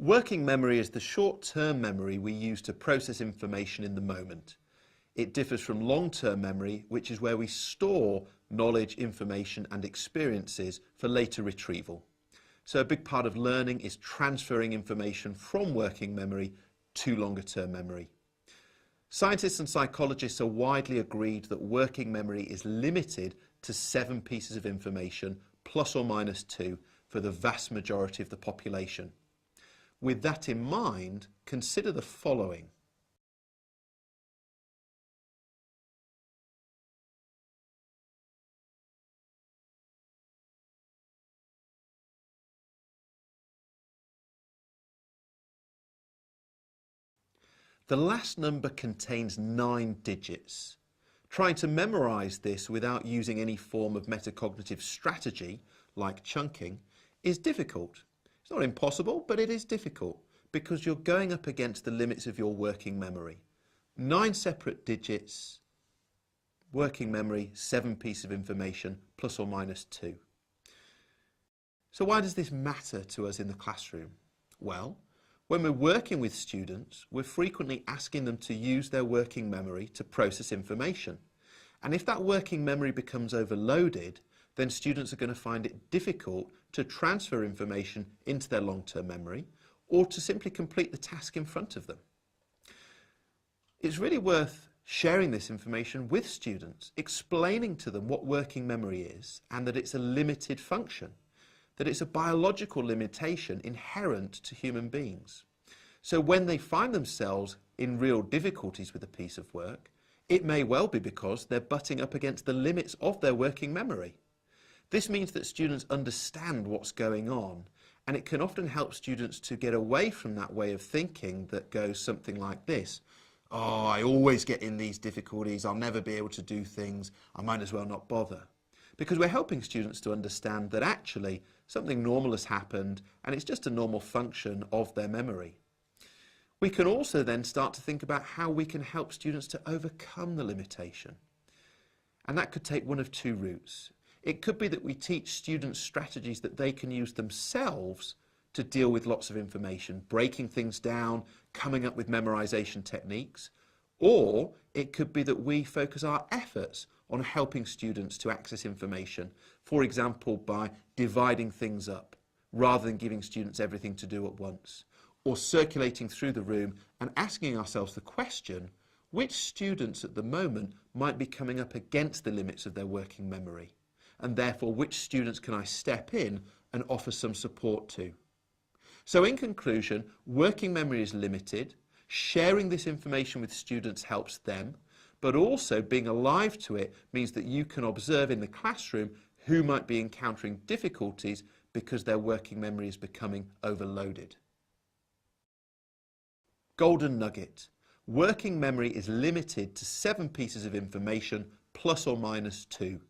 Working memory is the short-term memory we use to process information in the moment. It differs from long-term memory, which is where we store knowledge, information and experiences for later retrieval. So a big part of learning is transferring information from working memory to longer-term memory. Scientists and psychologists are widely agreed that working memory is limited to 7 pieces of information, plus or minus 2, for the vast majority of the population. With that in mind, consider the following. The last number contains 9 digits. Trying to memorise this without using any form of metacognitive strategy, like chunking, is difficult. It's not impossible, but it is difficult because you're going up against the limits of your working memory. 9 separate digits, working memory, 7 pieces of information, plus or minus 2. So why does this matter to us in the classroom? Well, when we're working with students, we're frequently asking them to use their working memory to process information. And if that working memory becomes overloaded, then students are going to find it difficult to transfer information into their long-term memory or to simply complete the task in front of them. It's really worth sharing this information with students, explaining to them what working memory is and that it's a limited function, that it's a biological limitation inherent to human beings. So when they find themselves in real difficulties with a piece of work, it may well be because they're butting up against the limits of their working memory. This means that students understand what's going on, and it can often help students to get away from that way of thinking that goes something like this. Oh, I always get in these difficulties, I'll never be able to do things, I might as well not bother. Because we're helping students to understand that actually something normal has happened and it's just a normal function of their memory. We can also then start to think about how we can help students to overcome the limitation. And that could take one of 2 routes. It could be that we teach students strategies that they can use themselves to deal with lots of information, breaking things down, coming up with memorization techniques. Or it could be that we focus our efforts on helping students to access information, for example, by dividing things up, rather than giving students everything to do at once, or circulating through the room and asking ourselves the question, which students at the moment might be coming up against the limits of their working memory, and therefore which students can I step in and offer some support to. So in conclusion, working memory is limited, sharing this information with students helps them, but also being alive to it means that you can observe in the classroom who might be encountering difficulties because their working memory is becoming overloaded. Golden nugget. Working memory is limited to 7 pieces of information, plus or minus 2.